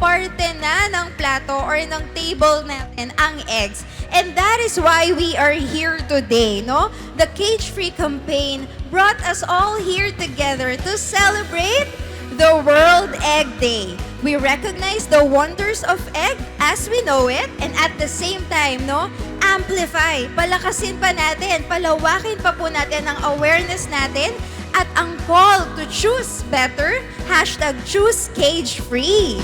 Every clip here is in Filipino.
parte na ng plato or ng table natin ang eggs. And that is why we are here today, no? The Cage-Free campaign brought us all here together to celebrate the World Egg Day. We recognize the wonders of egg as we know it, and at the same time, no, amplify, palakasin pa natin, palawakin pa po natin ang awareness natin at ang call to choose better, #choose cage-free.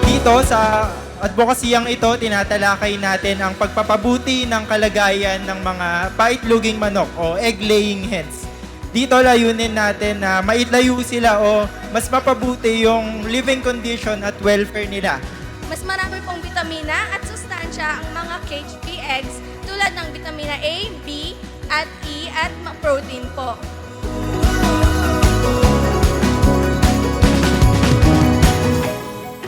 Dito sa advokasiyang ito, tinatalakay natin ang pagpapabuti ng kalagayan ng mga paitloging manok o egg-laying hens. Dito layunin natin na maitlayo sila o mas mapabuti yung living condition at welfare nila. Mas marami pong bitamina at sustansya ang mga cage-free eggs tulad ng bitamina A, B, at E at protein po.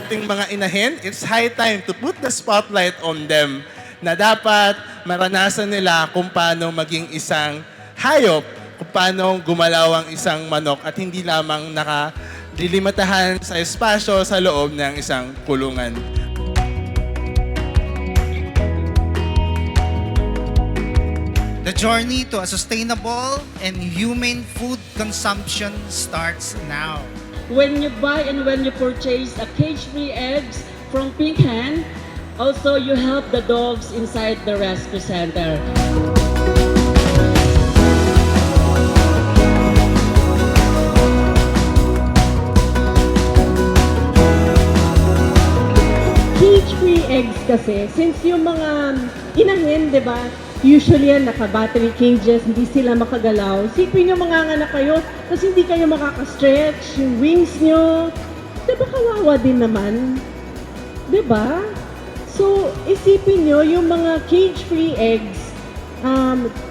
Ating mga inahin, it's high time to put the spotlight on them na dapat maranasan nila kung paano maging isang hayop, kung paano gumalaw ang isang manok at hindi lamang nakalilimatahan sa espasyo sa loob ng isang kulungan. The journey to a sustainable and humane food consumption starts now. When you buy and when you purchase a cage-free eggs from Pink Hen, also you help the dogs inside the rescue center. Cage-free eggs kasi, since yung mga inahin, di ba, usually yan, naka-battery cages, hindi sila makagalaw. Sipin nyo manganganak kayo, kasi hindi kayo makaka-stretch, yung wings nyo. Diba kawawa din naman? Diba? So, isipin nyo, yung mga cage-free eggs,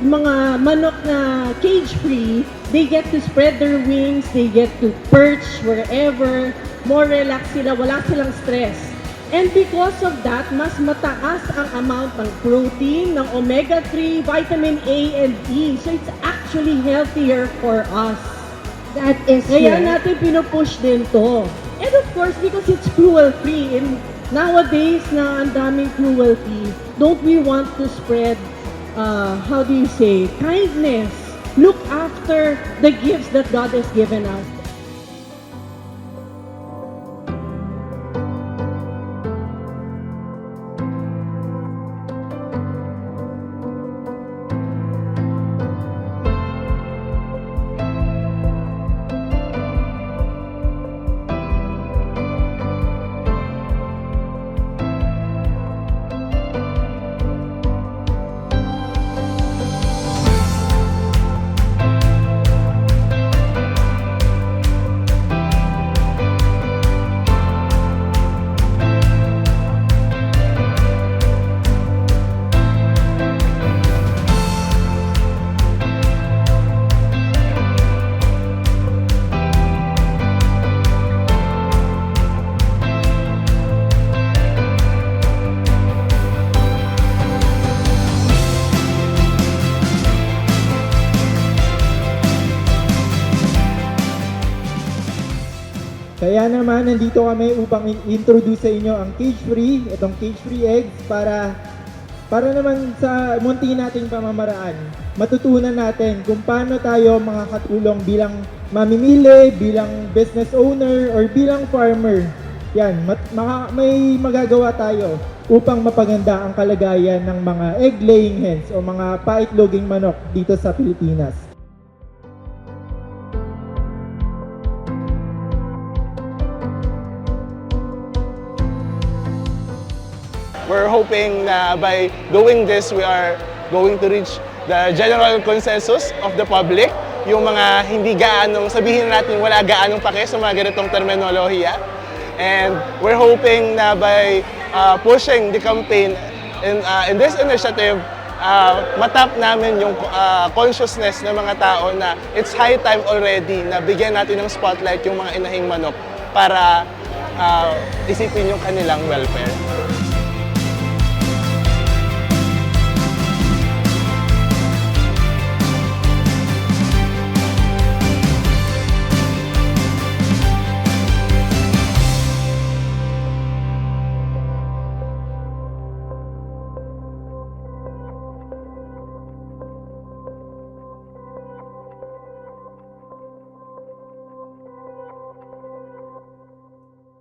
mga manok na cage-free, they get to spread their wings, they get to perch wherever, more relaxed sila, wala silang stress. And because of that, mas mataas ang amount ng protein, ng omega-3, vitamin A and E. So it's actually healthier for us. That is Kaya correct. natin pinupush din to. And of course, because it's cruelty. And nowadays na ang daming cruelty, don't we want to spread, how do you say, kindness? Look after the gifts that God has given us. Kaya naman, nandito kami upang introduce sa inyo ang cage-free, itong cage-free eggs para naman sa munti nating pamamaraan, matutunan natin kung paano tayo makakatulong bilang mamimili, bilang business owner, or bilang farmer. Yan, may magagawa tayo upang mapaganda ang kalagayan ng mga egg-laying hens o mga paitloging manok dito sa Pilipinas. We're hoping na by doing this, we are going to reach the general consensus of the public. Yung mga hindi gaanong, sabihin natin wala gaanong pake sa mga ganitong terminolohiya. And we're hoping na by pushing the campaign in this initiative, matap namin yung consciousness ng mga tao na it's high time already na bigyan natin ng spotlight yung mga inahing manok para isipin yung kanilang welfare.